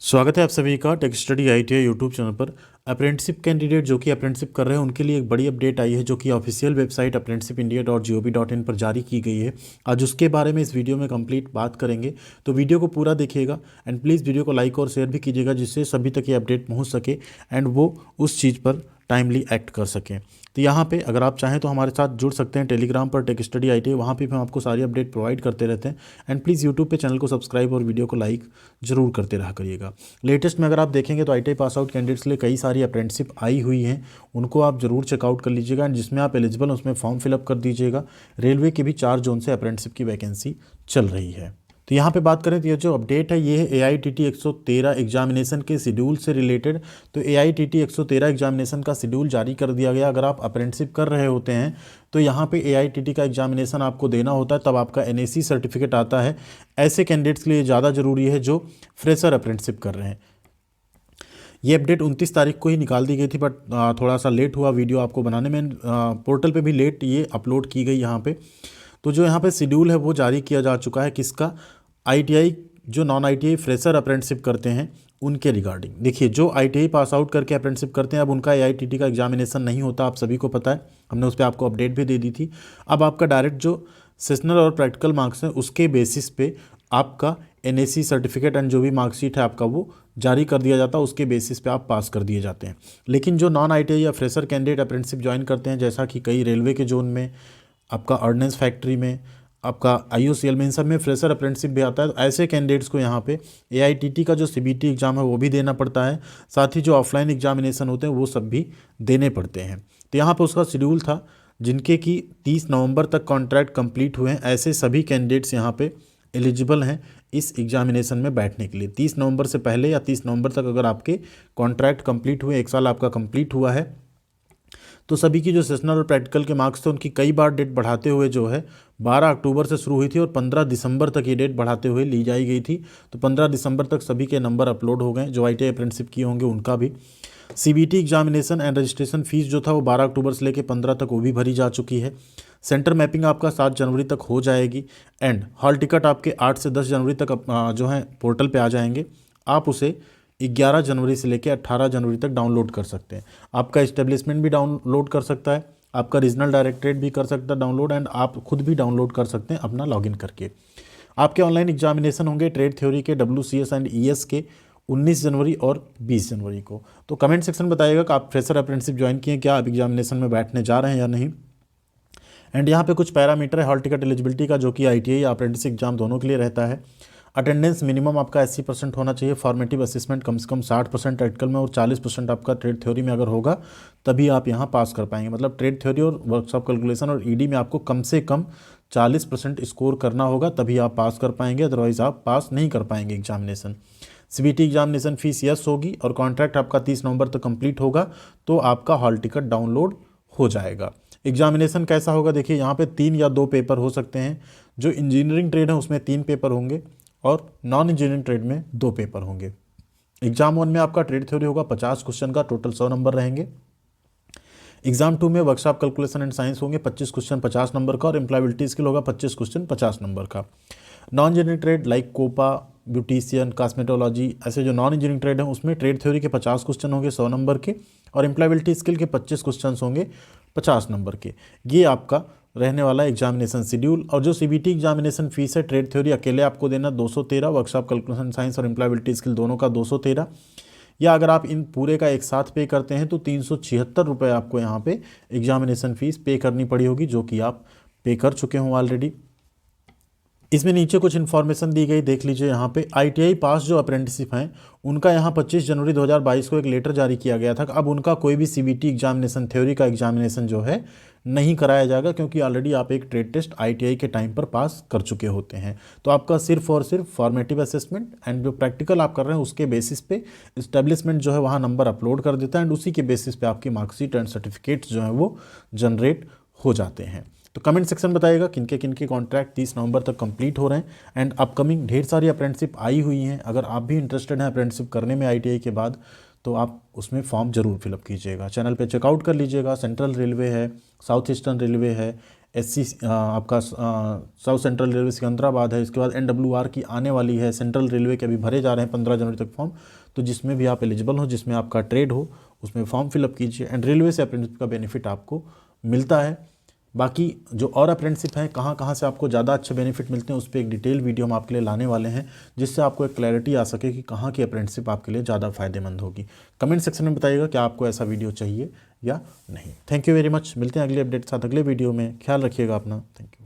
स्वागत है आप सभी का tech study ITI YouTube channel पर। अप्रेंटिसशिप कैंडिडेट जो कि अप्रेंटिसशिप कर रहे हैं उनके लिए एक बड़ी अपडेट आई है जो कि ऑफिशियल वेबसाइट apprenticeshipindia.gov.in पर जारी की गई है। आज उसके बारे में इस वीडियो में कंप्लीट बात करेंगे, तो वीडियो को पूरा देखिएगा एंड प्लीज़ वीडियो को लाइक और शेयर भी कीजिएगा जिससे सभी तक ये अपडेट पहुँच सके एंड वो उस चीज़ पर टाइमली एक्ट कर सकें। तो यहाँ पे अगर आप चाहें तो हमारे साथ जुड़ सकते हैं टेलीग्राम पर टेक स्टडी आईटीआई, वहाँ पे भी हम आपको सारी अपडेट प्रोवाइड करते रहते हैं। एंड प्लीज़ यूट्यूब पे चैनल को सब्सक्राइब और वीडियो को लाइक जरूर करते रहा करिएगा। लेटेस्ट में अगर आप देखेंगे तो आईटीआई पास आउट कैंडिडेट्स के लिए कई सारी अप्रेंटिसशिप आई हुई हैं, उनको आप जरूर चेकआउट कर लीजिएगा एंड जिसमें आप एलिजिबल उसमें फॉर्म फिलअप कर दीजिएगा। रेलवे की भी 4 जोन से अप्रेंटिसशिप की वैकेंसी चल रही है। तो यहाँ पे बात करें तो ये जो अपडेट है ये है AITT 113 एग्जामिनेशन के शेड्यूल से रिलेटेड। तो AITT 113 एग्जामिनेशन का शेड्यूल जारी कर दिया गया। अगर आप अप्रेंटिसशिप कर रहे होते हैं तो यहाँ पे AITT का एग्जामिनेशन आपको देना होता है, तब आपका NAC सर्टिफिकेट आता है। ऐसे कैंडिडेट्स के लिए ज़्यादा ज़रूरी है जो फ्रेशर अप्रेंटिसशिप कर रहे हैं। ये अपडेट 29 तारीख को ही निकाल दी गई थी, बट थोड़ा सा लेट हुआ वीडियो आपको बनाने में। पोर्टल पे भी लेट ये अपलोड की गई यहाँ पे। तो जो यहाँ पे शेड्यूल है वो जारी किया जा चुका है किसका, ITI जो नॉन ITI फ्रेशर अप्रेंटिसशिप करते हैं उनके रिगार्डिंग। देखिए जो ITI पास आउट करके अप्रेंटिसशिप करते हैं अब उनका AITT का एग्जामिनेशन नहीं होता, आप सभी को पता है, हमने उस पर आपको अपडेट भी दे दी थी। अब आपका डायरेक्ट जो सेशनल और प्रैक्टिकल मार्क्स हैं उसके बेसिस पे आपका NAC सर्टिफिकेट एंड जो भी मार्कशीट है आपका वो जारी कर दिया जाता है, उसके बेसिस पे आप पास कर दिए जाते हैं। लेकिन जो नॉन ITI या फ्रेशर कैंडिडेट अप्रेंटिसशिप ज्वाइन करते हैं, जैसा कि कई रेलवे के जोन में, आपका ऑर्डिनेंस फैक्ट्री में, आपका IOCL में, इन सब में फ्रेशर अप्रेंटिसशिप भी आता है। तो ऐसे कैंडिडेट्स को यहाँ पे AITT का जो CBT एग्ज़ाम है वो भी देना पड़ता है, साथ ही जो ऑफलाइन एग्जामिनेशन होते हैं वो सब भी देने पड़ते हैं। तो यहाँ पे उसका शेड्यूल था, जिनके कि 30 नवंबर तक कॉन्ट्रैक्ट कंप्लीट हुए हैं, ऐसे सभी कैंडिडेट्स यहाँ पे एलिजिबल हैं इस एग्जामिनेशन में बैठने के लिए। 30 नवंबर से पहले या 30 नवंबर तक अगर आपके कॉन्ट्रैक्ट कंप्लीट हुए, 1 साल आपका कंप्लीट हुआ है, तो सभी की जो सेशनल और प्रैक्टिकल के मार्क्स थे उनकी कई बार डेट बढ़ाते हुए जो है 12 अक्टूबर से शुरू हुई थी और 15 दिसंबर तक ये डेट बढ़ाते हुए ली जाई गई थी। तो 15 दिसंबर तक सभी के नंबर अपलोड हो गए जो ITI अप्रेंटिसशिप किए होंगे उनका भी। CBT examination and registration fees जो था वो 12 अक्टूबर से लेकर 15 तक वो भी भरी जा चुकी है। सेंटर मैपिंग आपका 7 जनवरी तक हो जाएगी एंड हॉल टिकट आपके 8 से 10 जनवरी तक जो है पोर्टल पे आ जाएंगे। आप उसे 11 जनवरी से लेकर 18 जनवरी तक डाउनलोड कर सकते हैं। आपका इस्टेब्लिशमेंट भी डाउनलोड कर सकता है, आपका रीजनल डायरेक्टरेट भी कर सकता है डाउनलोड एंड आप खुद भी डाउनलोड कर सकते हैं अपना लॉगिन करके। आपके ऑनलाइन एग्जामिनेशन होंगे ट्रेड थ्योरी के, WCS एंड ES के 19 जनवरी और 20 जनवरी को। तो कमेंट सेक्शन में बताइएगा कि आप फ्रेशर अप्रेंटिसशिप ज्वाइन किए, क्या आप एग्जामिनेशन में बैठने जा रहे हैं या नहीं। एंड यहाँ पे कुछ पैरामीटर है हॉल टिकट एलिजिबिलिटी का जो कि ITI या अप्रेंटिस एग्जाम दोनों के लिए रहता है। अटेंडेंस मिनिमम आपका 80% होना चाहिए, फॉर्मेटिव असेसमेंट कम से कम 60% प्रैक्टिकल में और 40% आपका ट्रेड थ्योरी में अगर होगा तभी आप यहाँ पास कर पाएंगे। मतलब ट्रेड थ्योरी और वर्कशॉप कैलकुलेशन और ED में आपको कम से कम 40% स्कोर करना होगा तभी आप पास कर पाएंगे, अदरवाइज़ आप पास नहीं कर पाएंगे examination. CBT examination fees yes होगी और कॉन्ट्रैक्ट आपका 30 नवंबर तक कंप्लीट होगा तो आपका हॉल टिकट डाउनलोड हो जाएगा। एग्जामिनेशन कैसा होगा, देखिए यहाँ पे 3 या 2 पेपर हो सकते हैं। जो इंजीनियरिंग ट्रेड है उसमें 3 पेपर होंगे और नॉन इंजीनियरिंग ट्रेड में 2 पेपर होंगे। एग्जाम 1 में आपका ट्रेड थ्योरी होगा 50 क्वेश्चन का, टोटल 100 नंबर रहेंगे। एग्जाम 2 में वर्कशॉप कैलकुलेशन एंड साइंस होंगे 25 क्वेश्चन 50 नंबर का और एम्प्लॉयबिलिटी स्किल होगा 25 क्वेश्चन 50 नंबर का। Non engineering trade like COPA, beautician, cosmetology, ऐसे जो नॉन इंजीनियरिंग ट्रेड है उसमें ट्रेड थ्योरी के 50 क्वेश्चन होंगे 100 नंबर के और एम्प्लॉयबिलिटी स्किल के 25 क्वेश्चन होंगे 50 नंबर के। ये आपका रहने वाला एग्जामिनेशन शेड्यूल। और जो CBT एग्जामिनेशन फीस है, ट्रेड थ्योरी अकेले आपको देना 213, वर्कशॉप कैलकुलेशन साइंस और एम्प्लॉयबिलिटी स्किल दोनों का 213, या अगर आप इन पूरे का एक साथ पे करते हैं तो 376 रुपये आपको यहाँ पे एग्जामिनेशन फ़ीस पे करनी पड़ी होगी, जो कि आप पे कर चुके हों ऑलरेडी। इसमें नीचे कुछ इन्फॉर्मेशन दी गई, देख लीजिए। यहाँ पे ITI पास जो अप्रेंटिसशिप हैं उनका यहाँ 25 जनवरी 2022 को एक लेटर जारी किया गया था। अब उनका कोई भी CBT एग्जामिनेशन थ्योरी का एग्जामिनेशन जो है नहीं कराया जाएगा, क्योंकि ऑलरेडी आप एक ट्रेड टेस्ट ITI के टाइम पर पास कर चुके होते हैं। तो आपका सिर्फ और सिर्फ फॉर्मेटिव असेसमेंट एंड जो प्रैक्टिकल आप कर रहे हैं उसके बेसिस पे इस्टेब्लिशमेंट जो है वहाँ नंबर अपलोड कर देता है एंड उसी के बेसिस पे आपकी मार्कशीट एंड सर्टिफिकेट्स जो हैं वो जनरेट हो जाते हैं। तो कमेंट सेक्शन बताइएगा किनके कॉन्ट्रैक्ट 30 नवंबर तक कंप्लीट हो रहे हैं एंड अपकमिंग ढेर सारी अप्रेंटिसशिप आई हुई हैं। अगर आप भी इंटरेस्टेड हैं अप्रेंटिसशिप करने में ITI के बाद तो आप उसमें फॉर्म जरूर फिलअप कीजिएगा। चैनल पे चेकआउट कर लीजिएगा, सेंट्रल रेलवे है, साउथ ईस्टर्न रेलवे है, SC आपका साउथ सेंट्रल रेलवे सिकंदराबाद है, इसके बाद NWR की आने वाली है, सेंट्रल रेलवे के अभी भरे जा रहे हैं 15 जनवरी तक फॉर्म। तो जिसमें भी आप एलिजिबल हो, जिसमें आपका ट्रेड हो, उसमें फॉर्म फिलअप कीजिए एंड रेलवे से अप्रेंटिसशिप का बेनिफिट आपको मिलता है। बाकी जो और अप्रेंटिसशिप हैं, कहाँ कहाँ से आपको ज़्यादा अच्छे बेनिफिट मिलते हैं, उस पर एक डिटेल वीडियो हम आपके लिए लाने वाले हैं, जिससे आपको एक क्लैरिटी आ सके कि कहाँ की अप्रेंटिसशिप आपके लिए ज़्यादा फायदेमंद होगी। कमेंट सेक्शन में बताइएगा कि आपको ऐसा वीडियो चाहिए या नहीं। Thank you very much. मिलते हैं अगले अपडेट के साथ अगले वीडियो में। ख्याल रखिएगा अपना। Thank you.